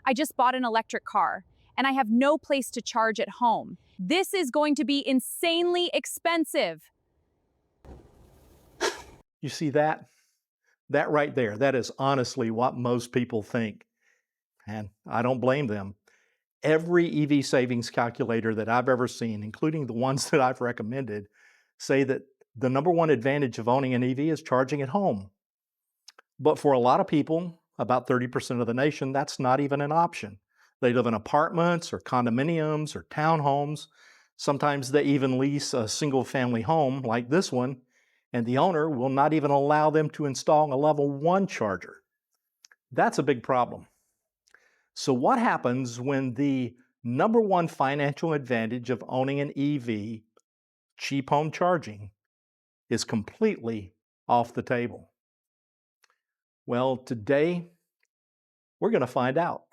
I just bought an electric car, and I have no place to charge at home. This is going to be insanely expensive. You see that? That right there, that is honestly what most people think. And I don't blame them. Every EV savings calculator that I've ever seen, including the ones that I've recommended, say that the number one advantage of owning an EV is charging at home. But for a lot of people, about 30% of the nation, that's not even an option. They live in apartments or condominiums or townhomes. Sometimes they even lease a single family home like this one, and the owner will not even allow them to install a level 1 charger. That's a big problem. So what happens when the number one financial advantage of owning an EV, cheap home charging, is completely off the table? Well, today we're going to find out.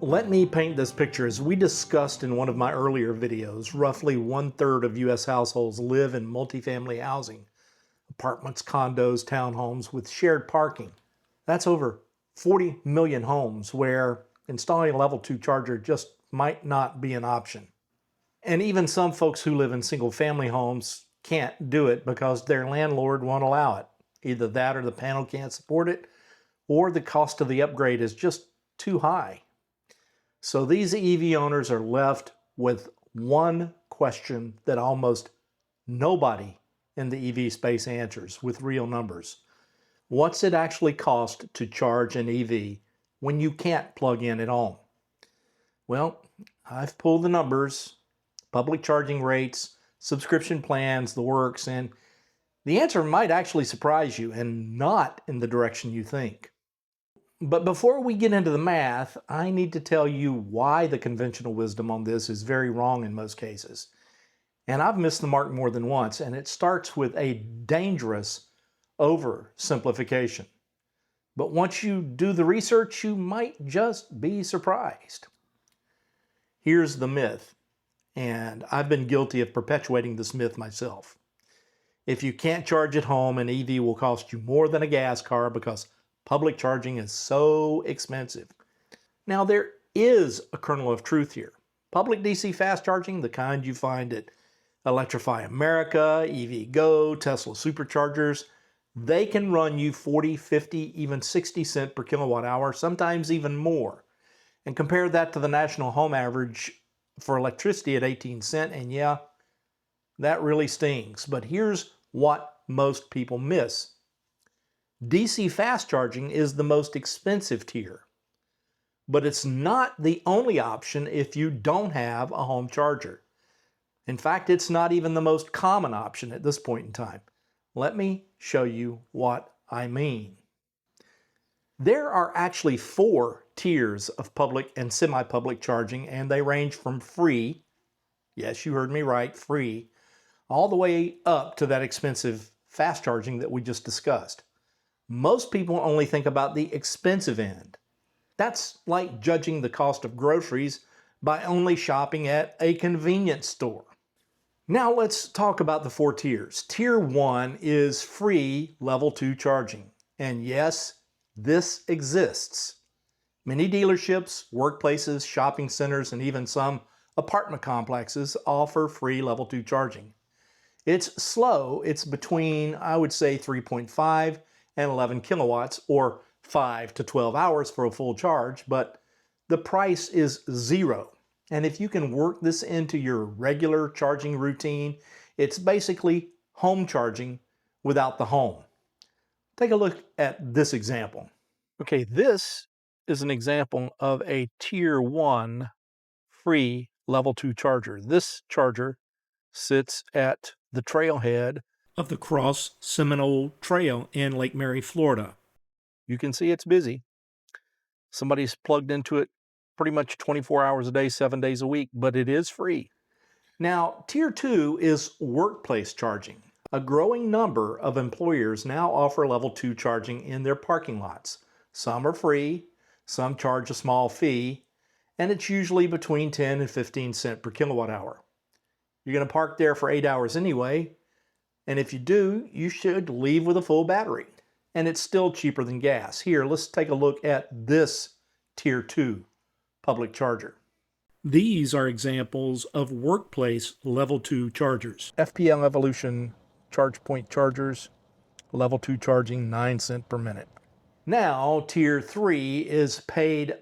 Let me paint this picture. As we discussed in one of my earlier videos, roughly 1/3 of U.S. households live in multifamily housing, apartments, condos, townhomes with shared parking. That's over 40 million homes where installing a level 2 charger just might not be an option. And even some folks who live in single family homes can't do it because their landlord won't allow it. Either that or the panel can't support it, or the cost of the upgrade is just too high. So these EV owners are left with one question that almost nobody in the EV space answers with real numbers. What's it actually cost to charge an EV when you can't plug in at home? Well, I've pulled the numbers, public charging rates, subscription plans, the works, and the answer might actually surprise you and not in the direction you think. But before we get into the math, I need to tell you why the conventional wisdom on this is very wrong in most cases. And I've missed the mark more than once, and it starts with a dangerous oversimplification. But once you do the research, you might just be surprised. Here's the myth, and I've been guilty of perpetuating this myth myself. If you can't charge at home, an EV will cost you more than a gas car because public charging is so expensive. Now, there is a kernel of truth here. Public DC fast charging, the kind you find at Electrify America, EV Go, Tesla Superchargers, they can run you 40, 50, even 60 cents per kilowatt hour, sometimes even more. And compare that to the national home average for electricity at 18 cents, and yeah, that really stings. But here's what most people miss. DC fast charging is the most expensive tier, but it's not the only option if you don't have a home charger. In fact, it's not even the most common option at this point in time. Let me show you what I mean. There are actually 4 tiers of public and semi-public charging, and they range from free, yes, you heard me right, free, all the way up to that expensive fast charging that we just discussed. Most people only think about the expensive end. That's like judging the cost of groceries by only shopping at a convenience store. Now let's talk about the 4 tiers. Tier 1 is free level 2 charging. And yes, this exists. Many dealerships, workplaces, shopping centers, and even some apartment complexes offer free level 2 charging. It's slow. It's between, I would say, 3.5 and 11 kilowatts, or 5 to 12 hours for a full charge, but the price is $0. And if you can work this into your regular charging routine, it's basically home charging without the home. Take a look at this example. Okay, this is an example of a Tier 1 free Level 2 charger. This charger sits at the trailhead of the Cross Seminole Trail in Lake Mary, Florida. You can see it's busy. Somebody's plugged into it pretty much 24 hours a day, 7 days a week, but it is free. Now, Tier 2 is workplace charging. A growing number of employers now offer Level 2 charging in their parking lots. Some are free, some charge a small fee, and it's usually between 10 and 15 cents per kilowatt hour. You're going to park there for 8 hours anyway, and if you do, you should leave with a full battery. And it's still cheaper than gas. Here, let's take a look at this Tier 2 public charger. These are examples of workplace level 2 chargers. FPL Evolution charge point chargers, level 2 charging, 9 cents per minute. Now, Tier 3 is paid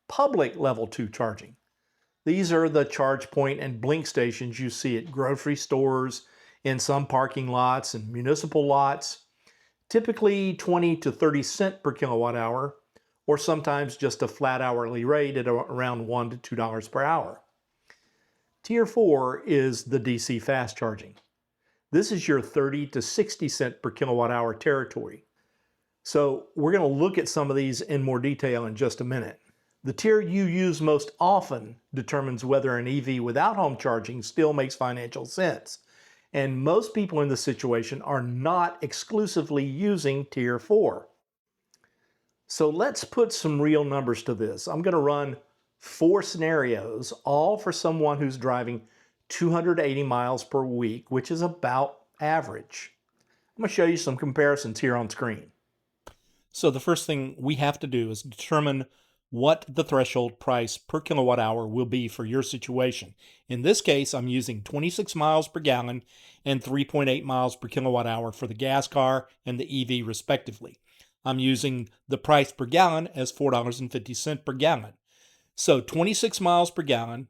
public level 2 charging. These are the charge point and blink stations you see at grocery stores, in some parking lots and municipal lots, typically 20 to 30 cents per kilowatt hour, or sometimes just a flat hourly rate at around $1 to $2 per hour. Tier 4 is the DC fast charging. This is your 30 to 60 cent per kilowatt hour territory. So we're going to look at some of these in more detail in just a minute. The tier you use most often determines whether an EV without home charging still makes financial sense. And most people in this situation are not exclusively using Tier 4. So let's put some real numbers to this. I'm going to run 4 scenarios, all for someone who's driving 280 miles per week, which is about average. I'm going to show you some comparisons here on screen. So the first thing we have to do is determine what the threshold price per kilowatt hour will be for your situation. In this case, I'm using 26 miles per gallon and 3.8 miles per kilowatt hour for the gas car and the EV respectively. I'm using the price per gallon as $4.50 per gallon. So 26 miles per gallon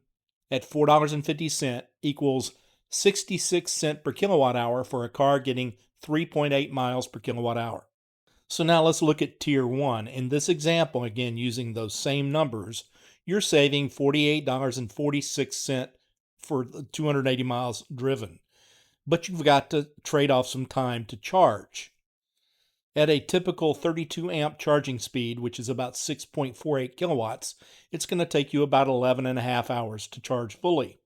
at $4.50 equals 66 cents per kilowatt hour for a car getting 3.8 miles per kilowatt hour. So now let's look at Tier 1. In this example, again, using those same numbers, you're saving $48.46 for 280 miles driven. But you've got to trade off some time to charge. At a typical 32 amp charging speed, which is about 6.48 kilowatts, it's going to take you about 11 and a half hours to charge fully.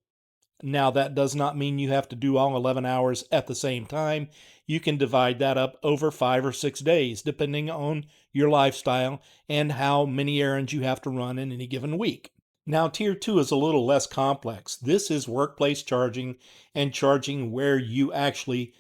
Now, that does not mean you have to do all 11 hours at the same time. You can divide that up over 5 or 6 days, depending on your lifestyle and how many errands you have to run in any given week. Now, Tier 2 is a little less complex. This is workplace charging and charging where you actually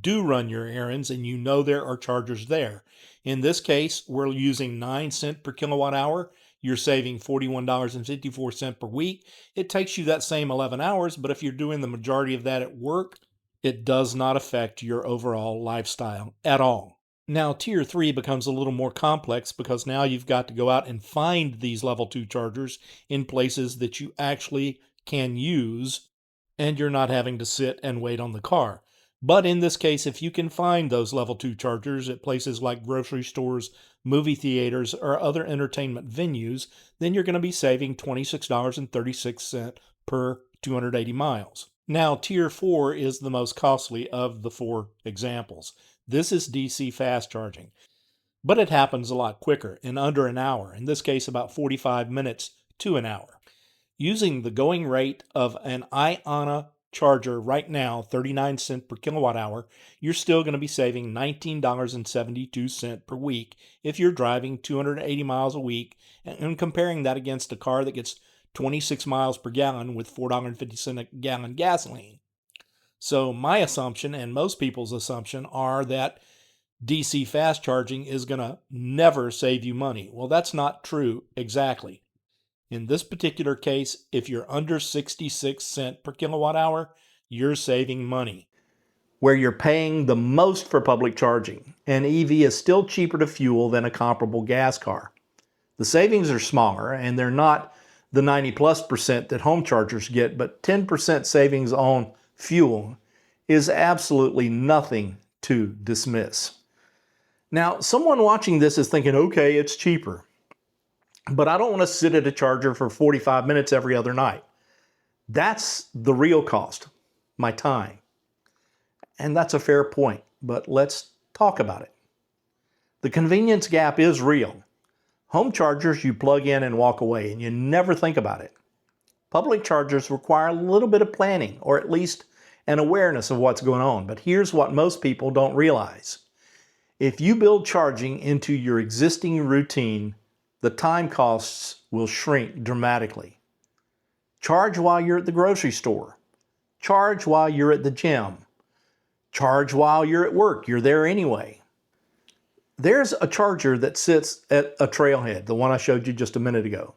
do run your errands and you know there are chargers there. In this case, we're using 9 cents per kilowatt hour. You're saving $41.54 per week. It takes you that same 11 hours, but if you're doing the majority of that at work, it does not affect your overall lifestyle at all. Now, Tier 3 becomes a little more complex because now you've got to go out and find these level 2 chargers in places that you actually can use, and you're not having to sit and wait on the car. But in this case, if you can find those level 2 chargers at places like grocery stores, movie theaters, or other entertainment venues, then you're going to be saving $26.36 per 280 miles. Now, Tier 4 is the most costly of the 4 examples. This is DC fast charging, but it happens a lot quicker, in under an hour, in this case about 45 minutes to an hour. Using the going rate of an Iona charger right now, 39 cents per kilowatt hour, you're still going to be saving $19.72 per week if you're driving 280 miles a week, and comparing that against a car that gets 26 miles per gallon with $4.50 a gallon gasoline. So my assumption, and most people's assumption, are that DC fast charging is going to never save you money. Well, that's not true exactly. In this particular case, if you're under 66 cents per kilowatt hour, you're saving money. Where you're paying the most for public charging, an EV is still cheaper to fuel than a comparable gas car. The savings are smaller, and they're not the 90+% that home chargers get, but 10% savings on fuel is absolutely nothing to dismiss. Now, someone watching this is thinking, okay, it's cheaper, but I don't want to sit at a charger for 45 minutes every other night. That's the real cost, my time. And that's a fair point, but let's talk about it. The convenience gap is real. Home chargers, you plug in and walk away, and you never think about it. Public chargers require a little bit of planning, or at least an awareness of what's going on. But here's what most people don't realize. If you build charging into your existing routine, the time costs will shrink dramatically. Charge while you're at the grocery store. Charge while you're at the gym. Charge while you're at work. You're there anyway. There's a charger that sits at a trailhead, the one I showed you just a minute ago.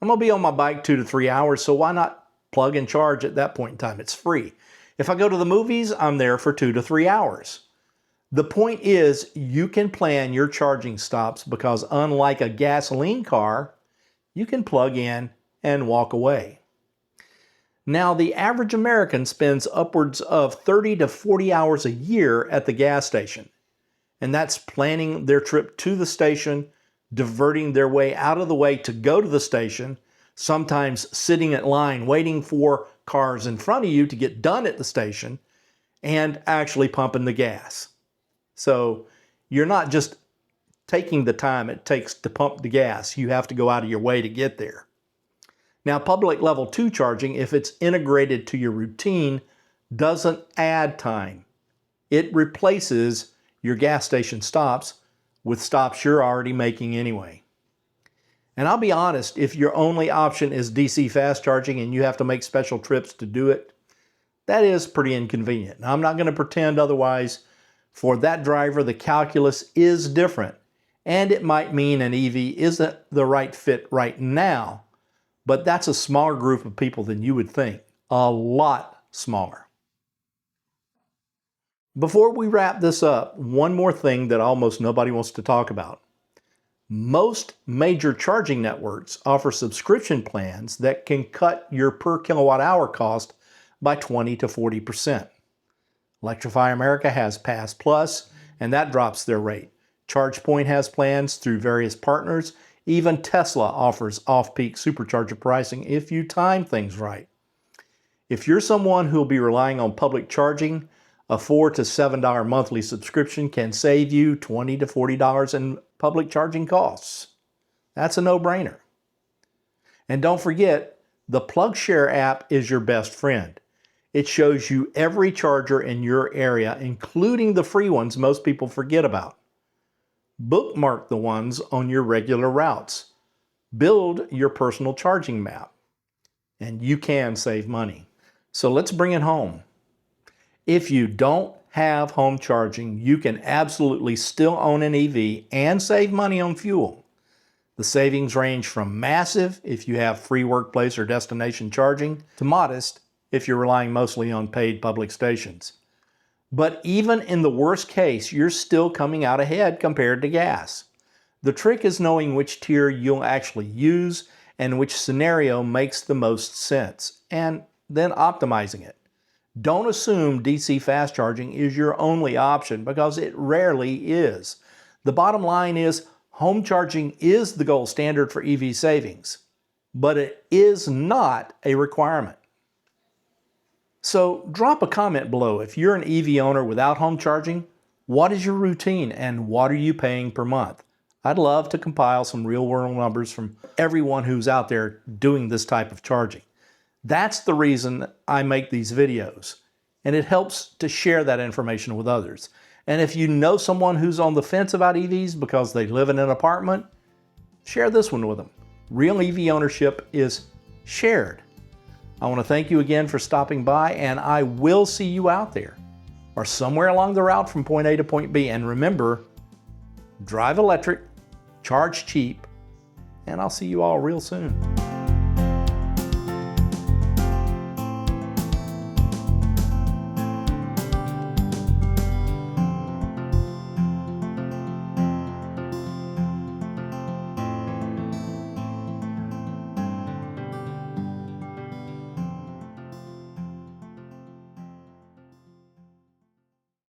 I'm going to be on my bike 2 to 3 hours, so why not plug and charge at that point in time? It's free. If I go to the movies, I'm there for 2 to 3 hours. The point is, you can plan your charging stops because unlike a gasoline car, you can plug in and walk away. Now, the average American spends upwards of 30 to 40 hours a year at the gas station. And that's planning their trip to the station, diverting their way out of the way to go to the station, sometimes sitting in line waiting for cars in front of you to get done at the station, and actually pumping the gas. So you're not just taking the time it takes to pump the gas, you have to go out of your way to get there. Now, public level 2 charging, if it's integrated to your routine, doesn't add time. It replaces your gas station stops with stops you're already making anyway. And I'll be honest, if your only option is DC fast charging and you have to make special trips to do it, that is pretty inconvenient. Now, I'm not going to pretend otherwise. For that driver, the calculus is different, and it might mean an EV isn't the right fit right now, but that's a smaller group of people than you would think, a lot smaller. Before we wrap this up, one more thing that almost nobody wants to talk about. Most major charging networks offer subscription plans that can cut your per kilowatt hour cost by 20 to 40%. Electrify America has Pass Plus, and that drops their rate. ChargePoint has plans through various partners. Even Tesla offers off-peak supercharger pricing if you time things right. If you're someone who will be relying on public charging, a $4 to $7 monthly subscription can save you $20 to $40 in public charging costs. That's a no-brainer. And don't forget, the PlugShare app is your best friend. It shows you every charger in your area, including the free ones most people forget about. Bookmark the ones on your regular routes. Build your personal charging map. And you can save money. So let's bring it home. If you don't have home charging, you can absolutely still own an EV and save money on fuel. The savings range from massive if you have free workplace or destination charging to modest if you're relying mostly on paid public stations. But even in the worst case, you're still coming out ahead compared to gas. The trick is knowing which tier you'll actually use and which scenario makes the most sense, and then optimizing it. Don't assume DC fast charging is your only option because it rarely is. The bottom line is home charging is the gold standard for EV savings, but it is not a requirement. So drop a comment below. If you're an EV owner without home charging, what is your routine and what are you paying per month? I'd love to compile some real-world numbers from everyone who's out there doing this type of charging. That's the reason I make these videos, and it helps to share that information with others. And if you know someone who's on the fence about EVs because they live in an apartment, share this one with them. Real EV ownership is shared. I want to thank you again for stopping by, and I will see you out there or somewhere along the route from point A to point B. And remember, drive electric, charge cheap, and I'll see you all real soon.